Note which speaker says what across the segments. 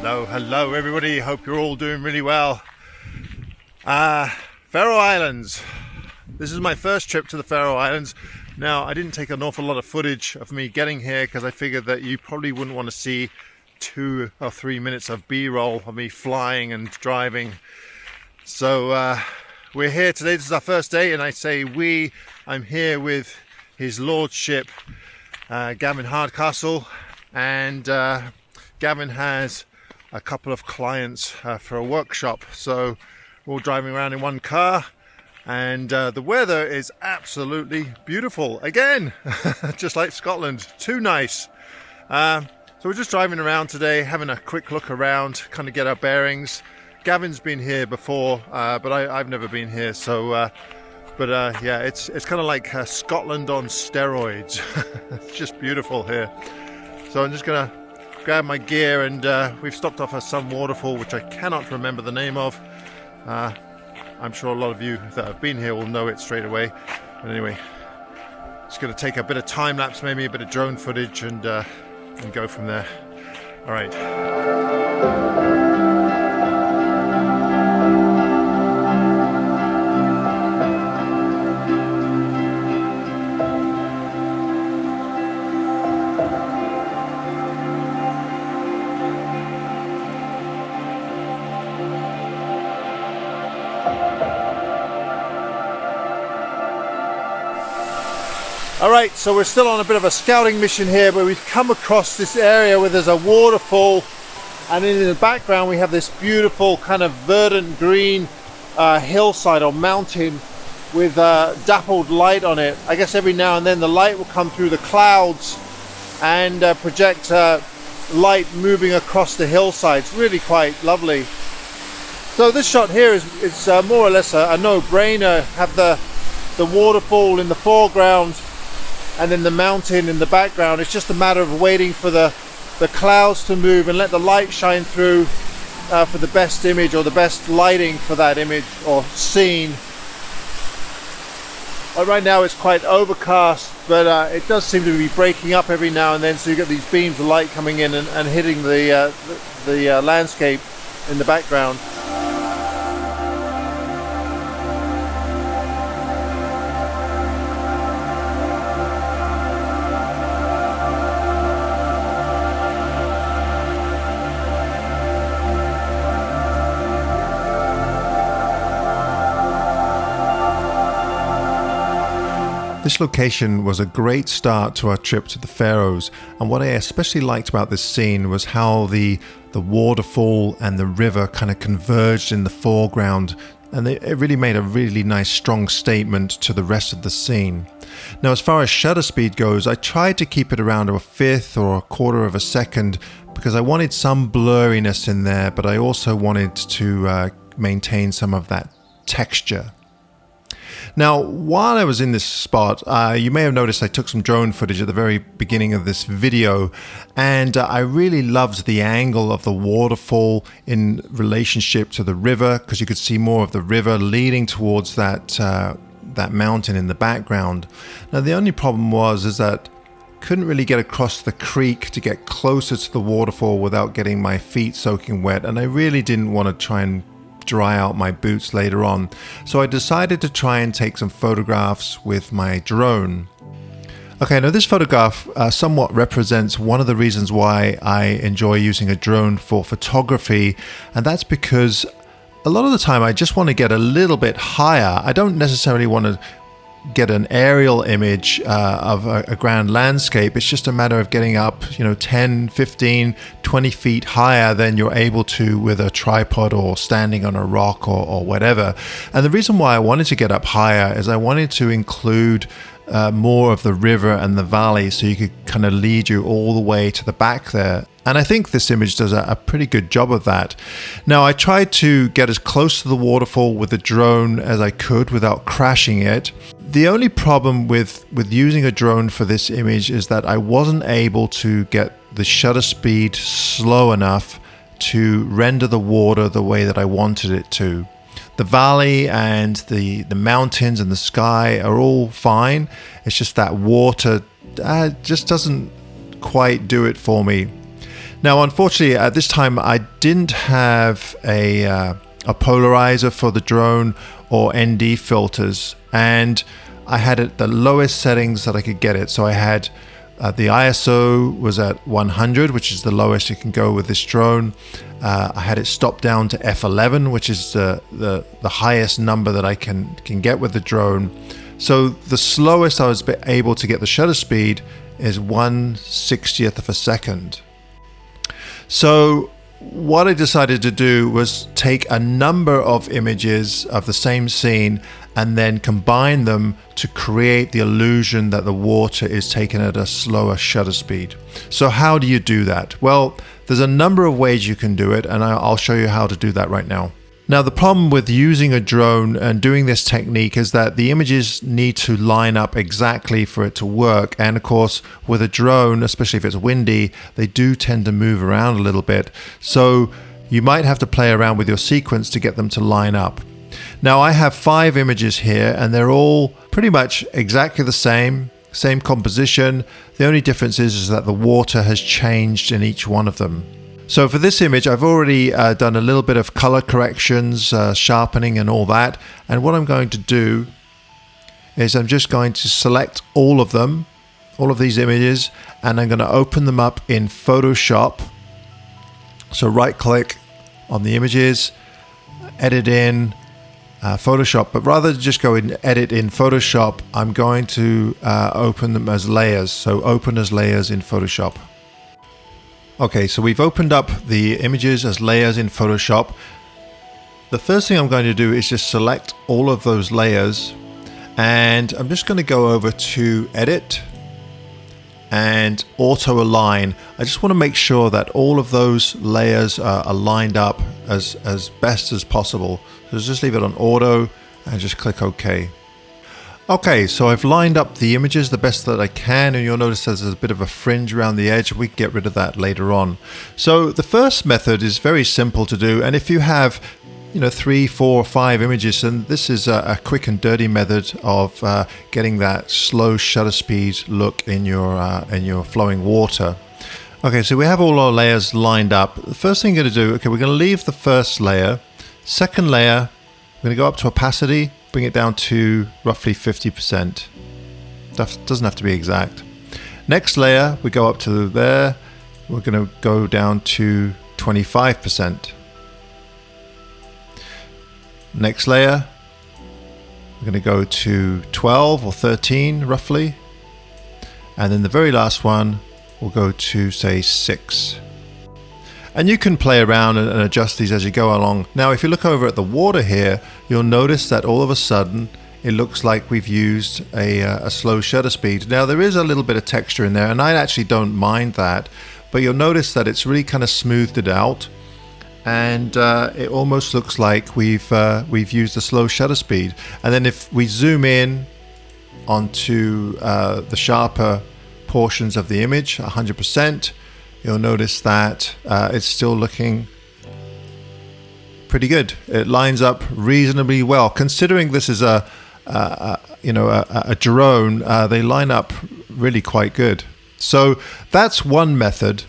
Speaker 1: Hello everybody, hope you're all doing really well. Faroe Islands. This is my first trip to the Faroe Islands. Now, I didn't take an awful lot of footage of me getting here because I figured that you probably wouldn't want to see 2 or 3 minutes of B-roll of me flying and driving. So we're here today. This is our first day, and I say we. I'm here with His Lordship Gavin Hardcastle, and Gavin has a couple of clients for a workshop, so we're all driving around in one car, and the weather is absolutely beautiful again. Just like Scotland, too nice. So we're just driving around today, having a quick look around, kind of get our bearings. Gavin's been here before, but I've never been here, so yeah, it's kind of like Scotland on steroids. It's just beautiful here. So I'm just gonna grab my gear, and we've stopped off at some waterfall which I cannot remember the name of. I'm sure a lot of you that have been here will know it straight away. But anyway, just going to take a bit of time lapse, maybe a bit of drone footage, and go from there. All right. Alright, so we're still on a bit of a scouting mission here, but we've come across this area where there's a waterfall, and in the background we have this beautiful kind of verdant green hillside or mountain with dappled light on it. I guess every now and then the light will come through the clouds and project light moving across the hillside. It's really quite lovely. So this shot here is more or less a no-brainer. Have the waterfall in the foreground and then the mountain in the background. It's just a matter of waiting for the clouds to move and let the light shine through for the best image, or the best lighting for that image or scene. Right now it's quite overcast, but it does seem to be breaking up every now and then, so you get these beams of light coming in and hitting the landscape in the background.
Speaker 2: This location was a great start to our trip to the Faroes, and what I especially liked about this scene was how the waterfall and the river kind of converged in the foreground, and it really made a really nice strong statement to the rest of the scene. Now, as far as shutter speed goes, I tried to keep it around a 1/5 or a 1/4 of a second because I wanted some blurriness in there, but I also wanted to maintain some of that texture. Now, while I was in this spot, you may have noticed I took some drone footage at the very beginning of this video, and I really loved the angle of the waterfall in relationship to the river, because you could see more of the river leading towards that mountain in the background. Now, the only problem is that I couldn't really get across the creek to get closer to the waterfall without getting my feet soaking wet, and I really didn't want to try and dry out my boots later on, so I decided to try and take some photographs with my drone. Okay, now this photograph somewhat represents one of the reasons why I enjoy using a drone for photography, and that's because a lot of the time I just want to get a little bit higher. I don't necessarily want to get an aerial image of a grand landscape. It's just a matter of getting up 10, 15, 20 feet higher than you're able to with a tripod or standing on a rock or whatever. And the reason why I wanted to get up higher is I wanted to include more of the river and the valley, so you could kind of lead you all the way to the back there. And I think this image does a pretty good job of that. Now, I tried to get as close to the waterfall with the drone as I could without crashing it. The only problem with using a drone for this image is that I wasn't able to get the shutter speed slow enough to render the water the way that I wanted it to. The valley and the mountains and the sky are all fine. It's just that water just doesn't quite do it for me. Now, unfortunately, at this time, I didn't have a polarizer for the drone or ND filters, and I had it the lowest settings that I could get it. So I had the ISO was at 100, which is the lowest you can go with this drone. I had it stopped down to F11, which is the highest number that I can get with the drone. So the slowest I was able to get the shutter speed is 1/60th of a second. So what I decided to do was take a number of images of the same scene and then combine them to create the illusion that the water is taken at a slower shutter speed. So how do you do that? Well, there's a number of ways you can do it, and I'll show you how to do that right now. Now, the problem with using a drone and doing this technique is that the images need to line up exactly for it to work. And of course, with a drone, especially if it's windy, they do tend to move around a little bit. So you might have to play around with your sequence to get them to line up. Now, I have 5 images here, and they're all pretty much exactly the same composition. The only difference is that the water has changed in each one of them. So for this image, I've already done a little bit of color corrections, sharpening and all that. And what I'm going to do is I'm just going to select all of them, all of these images, and I'm going to open them up in Photoshop. So right click on the images, edit in Photoshop, but rather than just go and edit in Photoshop, I'm going to open them as layers. So open as layers in Photoshop. Okay, so we've opened up the images as layers in Photoshop. The first thing I'm going to do is just select all of those layers, and I'm just going to go over to Edit and Auto Align. I just want to make sure that all of those layers are lined up as best as possible. So just leave it on Auto and just click OK. Okay, so I've lined up the images the best that I can, and you'll notice there's a bit of a fringe around the edge. We can get rid of that later on. So the first method is very simple to do, and if you have 3, 4, 5 images, and this is a quick and dirty method of getting that slow shutter speed look in your flowing water. Okay, so we have all our layers lined up. The first thing we're going to do, okay, we're going to leave the first layer. Second layer, we're going to go up to opacity, bring it down to roughly 50%. That doesn't have to be exact. Next layer, we go up to there. We're going to go down to 25%. Next layer, we're going to go to 12 or 13 roughly. And then the very last one, we'll go to say 6. And you can play around and adjust these as you go along. Now, if you look over at the water here, you'll notice that all of a sudden it looks like we've used a slow shutter speed. Now, there is a little bit of texture in there, and I actually don't mind that, but you'll notice that it's really kind of smoothed it out, and it almost looks like we've used a slow shutter speed. And then if we zoom in onto the sharper portions of the image, 100%, you'll notice that it's still looking pretty good. It lines up reasonably well. Considering this is a drone, they line up really quite good. So that's one method.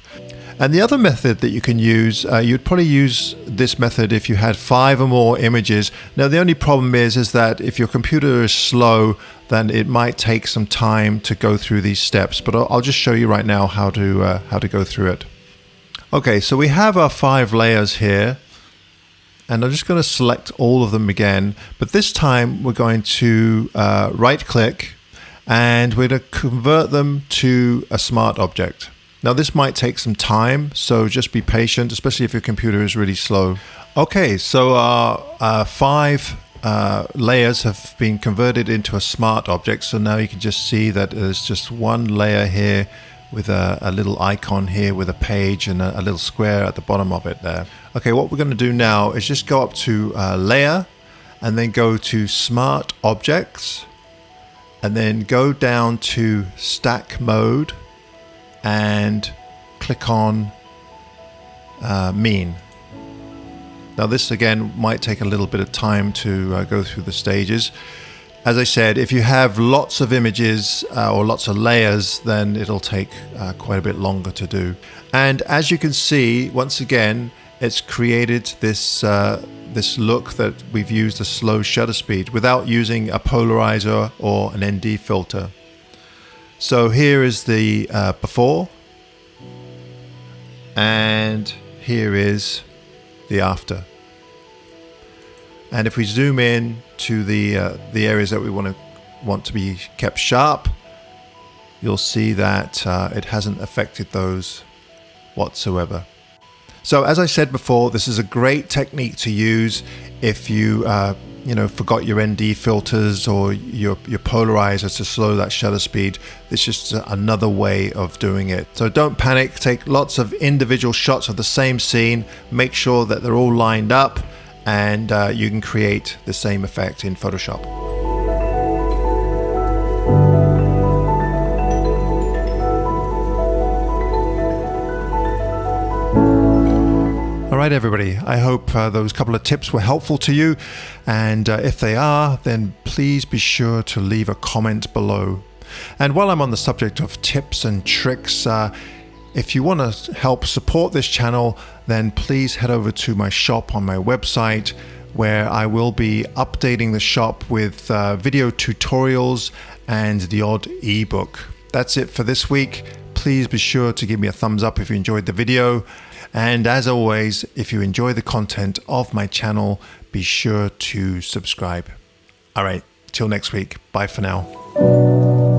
Speaker 2: And the other method that you can use, you'd probably use this method if you had 5 or more images. Now, the only problem is that if your computer is slow, then it might take some time to go through these steps. But I'll just show you right now how to go through it. Okay, so we have our 5 layers here, and I'm just going to select all of them again. But this time we're going to right-click, and we're going to convert them to a smart object. Now, this might take some time, so just be patient, especially if your computer is really slow. Okay, so our 5 layers have been converted into a smart object. So now you can just see that there's just one layer here with a little icon here with a page and a little square at the bottom of it there. Okay, what we're going to do now is just go up to Layer, and then go to Smart Objects, and then go down to Stack Mode, and click on Mean. Now, this again might take a little bit of time to go through the stages. As I said, if you have lots of images or lots of layers, then it'll take quite a bit longer to do. And as you can see, once again, it's created this this look that we've used a slow shutter speed without using a polarizer or an ND filter. So here is the before, and here is the after. And if we zoom in to the areas that we want to be kept sharp, you'll see that it hasn't affected those whatsoever. So as I said before, this is a great technique to use if you forgot your ND filters or your polarizer to slow that shutter speed. It's just another way of doing it. So don't panic. Take lots of individual shots of the same scene. Make sure that they're all lined up, and you can create the same effect in Photoshop. Alright everybody, I hope those couple of tips were helpful to you, and if they are, then please be sure to leave a comment below. And while I'm on the subject of tips and tricks, if you want to help support this channel, then please head over to my shop on my website, where I will be updating the shop with video tutorials and the odd ebook. That's it for this week. Please be sure to give me a thumbs up if you enjoyed the video. And as always, if you enjoy the content of my channel, be sure to subscribe. All right, till next week. Bye for now.